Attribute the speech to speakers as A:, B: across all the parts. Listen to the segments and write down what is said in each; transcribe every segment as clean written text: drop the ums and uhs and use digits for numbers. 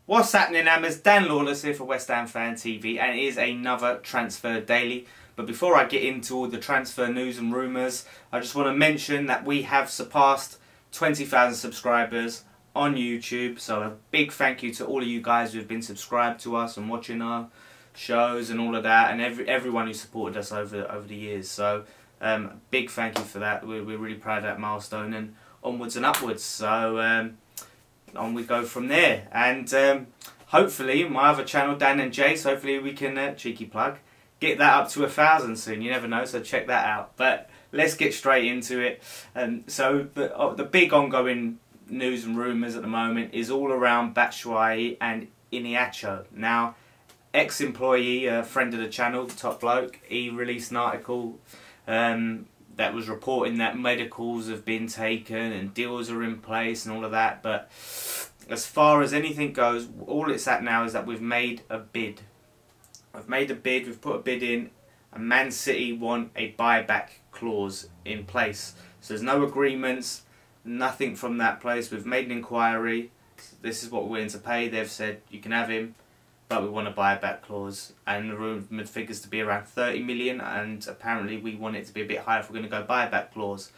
A: What's happening, Hammers? Dan Lawless here for West Ham Fan TV, and it is another Transfer Daily. But before I get into all the transfer news and rumours, I just want to mention that we have surpassed 20,000 subscribers on YouTube. So a big thank you to all of you guys who have been subscribed to us and watching our shows and all of that, and everyone who supported us over the years. So big thank you for that. We're really proud of that milestone, and onwards and upwards. So on we go from there, and hopefully my other channel, Dan and Jace, hopefully we can, cheeky plug, get that up to 1,000 soon. You never know, so check that out. But let's get straight into it. So the big ongoing news and rumours at the moment is all around Batshuayi and Iheanacho. Now, ex-employee, a friend of the channel, Top Bloke, he released an article that was reporting that medicals have been taken and deals are in place and all of that. But as far as anything goes, all it's at now is that we've made a bid. We've put a bid in, and Man City want a buyback clause in place. So there's no agreements, nothing from that place. We've made an inquiry. This is what we're willing to pay. They've said you can have him, but we want a buyback clause, and the rumoured figures to be around 30 million, and apparently we want it to be a bit higher if we're going to go buyback clause.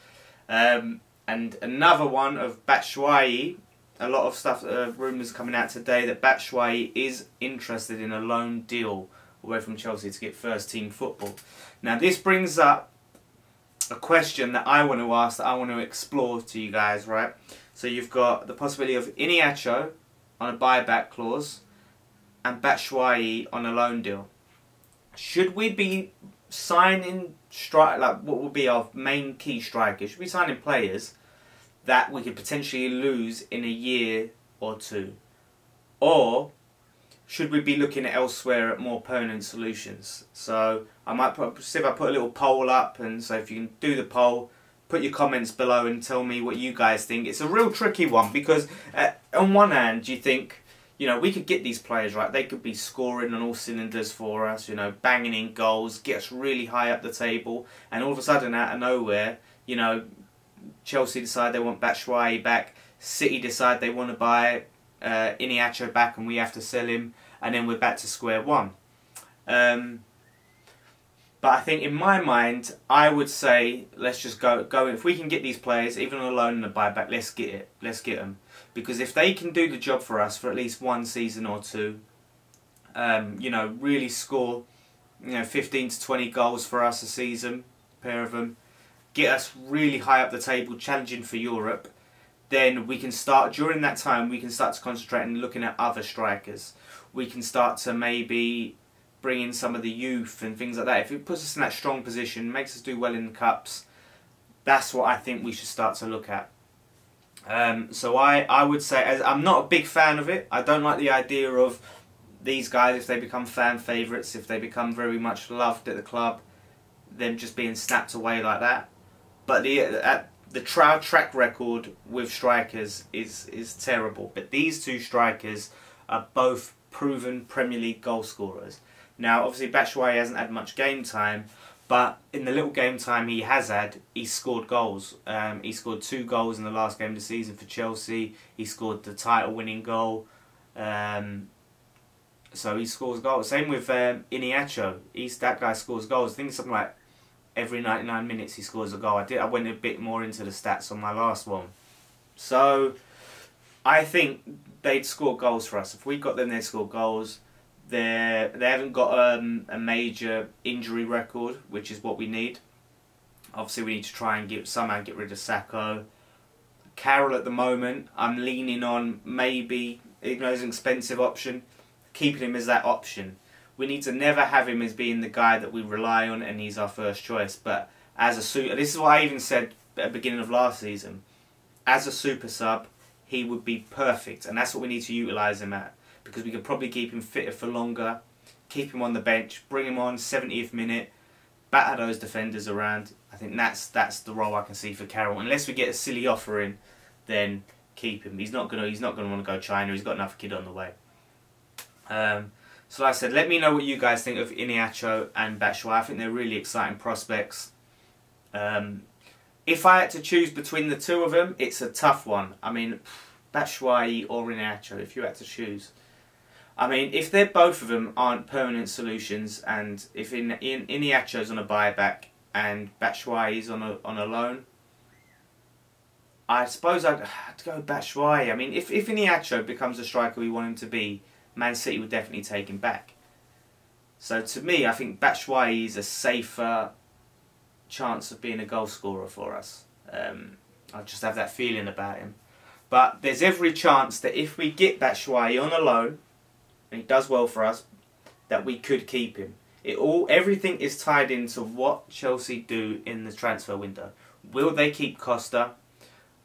A: And another one of Batshuayi, a lot of stuff, rumours coming out today that Batshuayi is interested in a loan deal away from Chelsea to get first team football. Now this brings up a question that I want to ask, that I want to explore to you guys, right? So you've got the possibility of Iheanacho on a buyback clause and Batshuayi on a loan deal. Should we be signing what would be our main key strikers? Should we be signing players that we could potentially lose in a year or two? Or should we be looking elsewhere at more permanent solutions? So I might see if I put a little poll up, and so if you can do the poll, put your comments below and tell me what you guys think. It's a real tricky one because on one hand you think, you know, we could get these players, right? They could be scoring on all cylinders for us, you know, banging in goals, get us really high up the table, and all of a sudden, out of nowhere, you know, Chelsea decide they want Batshuayi back, City decide they want to buy Iheanacho back, and we have to sell him, and then we're back to square one. But I think in my mind, I would say let's just go. If we can get these players, even on a loan and a buyback, let's get it. Let's get them. Because if they can do the job for us for at least one season or two, you know, really score, you know, 15 to 20 goals for us a season, a pair of them, get us really high up the table, challenging for Europe, then we can start, during that time, we can start to concentrate on looking at other strikers. We can start to maybe bring in some of the youth and things like that. If it puts us in that strong position, makes us do well in the cups, that's what I think we should start to look at. So I would say, as I'm not a big fan of it, I don't like the idea of these guys, if they become fan favourites, if they become very much loved at the club, them just being snapped away like that. But the track record with strikers is terrible. But these two strikers are both proven Premier League goal scorers. Now, obviously, Batshuayi hasn't had much game time, but in the little game time he has had, he scored goals. He scored 2 goals in the last game of the season for Chelsea. He scored the title-winning goal. So he scores goals. Same with Iheanacho. That guy scores goals. I think it's something like every 99 minutes he scores a goal. I went a bit more into the stats on my last one. So I think they'd score goals for us. If we got them, they'd score goals. They haven't got a major injury record, which is what we need. Obviously, we need to try and somehow get rid of Sacco. Carroll at the moment, I'm leaning on maybe, even though he's an expensive option, keeping him as that option. We need to never have him as being the guy that we rely on and he's our first choice. But as a super, this is what I even said at the beginning of last season. As a super sub, he would be perfect, and that's what we need to utilise him at. Because we could probably keep him fitter for longer, keep him on the bench, bring him on 70th minute, batter those defenders around. I think that's the role I can see for Carroll. Unless we get a silly offer in, then keep him. He's not gonna want to go China. He's got another kid on the way. So like I said, let me know what you guys think of Iheanacho and Batshuayi. I think they're really exciting prospects. If I had to choose between the two of them, it's a tough one. I mean, Batshuayi or Iheanacho, if you had to choose. I mean, if they're both of them aren't permanent solutions, and if Iheanacho's on a buyback and Batshuayi's on a loan, I suppose I'd have to go Batshuayi. I mean, if Iheanacho becomes the striker we want him to be, Man City would definitely take him back. So to me, I think Batshuayi is a safer chance of being a goal scorer for us. I just have that feeling about him. But there's every chance that if we get Batshuayi on a loan, and he does well for us, that we could keep him. Everything is tied into what Chelsea do in the transfer window. Will they keep Costa?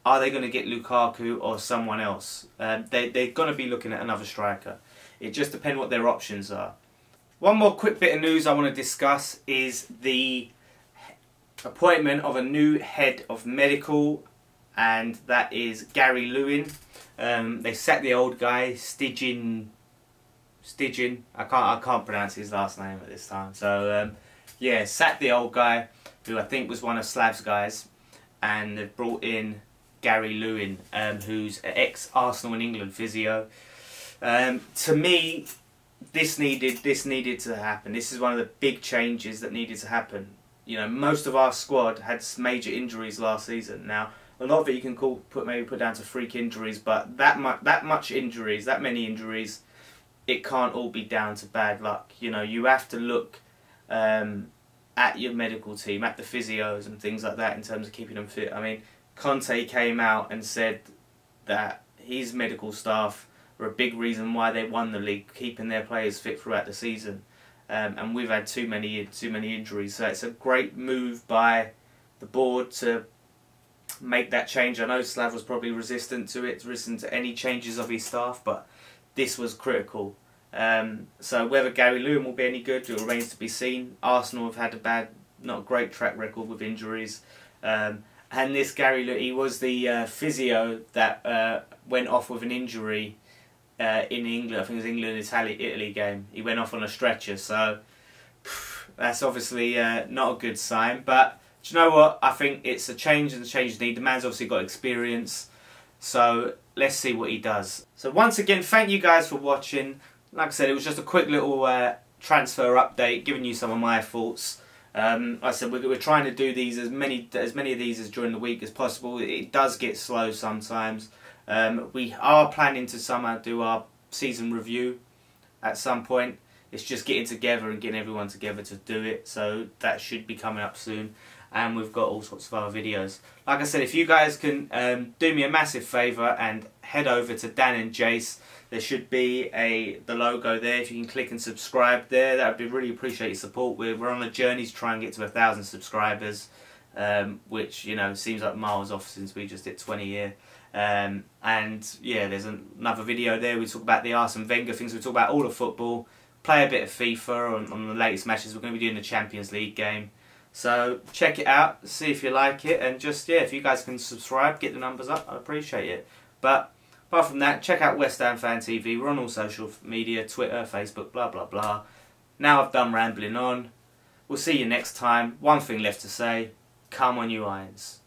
A: Are they going to get Lukaku or someone else? They're going to be looking at another striker. It just depends what their options are. One more quick bit of news I want to discuss is the appointment of a new head of medical, and that is Gary Lewin. They sacked the old guy, Stygian. I can't pronounce his last name at this time. So yeah, sacked the old guy, who I think was one of Slav's guys, and they've brought in Gary Lewin, who's an ex-Arsenal and England physio. To me, this needed to happen. This is one of the big changes that needed to happen. You know, most of our squad had major injuries last season. Now, a lot of it you can maybe put down to freak injuries, but that many injuries, it can't all be down to bad luck. You know, you have to look at your medical team, at the physios and things like that in terms of keeping them fit. I mean, Conte came out and said that his medical staff were a big reason why they won the league, keeping their players fit throughout the season. And we've had too many injuries, so it's a great move by the board to make that change. I know Slav was probably resistant to any changes of his staff, but this was critical. So whether Gary Lewin will be any good, it remains to be seen. Arsenal have had a not great track record with injuries. And this Gary Lewin, he was the physio that went off with an injury in England. I think it was England-Italy game. He went off on a stretcher, so that's obviously not a good sign. But do you know what? I think it's a change, and the change is needed. The man's obviously got experience, so let's see what he does. So once again, thank you guys for watching. Like I said, it was just a quick little transfer update, giving you some of my thoughts. Like I said, we're trying to do these as many of these as during the week as possible. It does get slow sometimes. We are planning to somehow do our season review at some point. It's just getting together and getting everyone together to do it. So that should be coming up soon. And we've got all sorts of other videos. Like I said, if you guys can do me a massive favour and head over to Dan and Jace, there should be the logo there. If you can click and subscribe there, that would be really appreciate your support. We're on a journey to try and get to 1,000 subscribers, which, you know, seems like miles off since we just hit 20 here. And yeah, there's another video there. We talk about the Arsene Wenger things. We talk about all the football, play a bit of FIFA on the latest matches. We're going to be doing the Champions League game. So check it out, see if you like it, and just, yeah, if you guys can subscribe, get the numbers up, I appreciate it. But apart from that, check out West Ham Fan TV. We're on all social media, Twitter, Facebook, blah, blah, blah. Now I've done rambling on. We'll see you next time. One thing left to say, come on you Irons.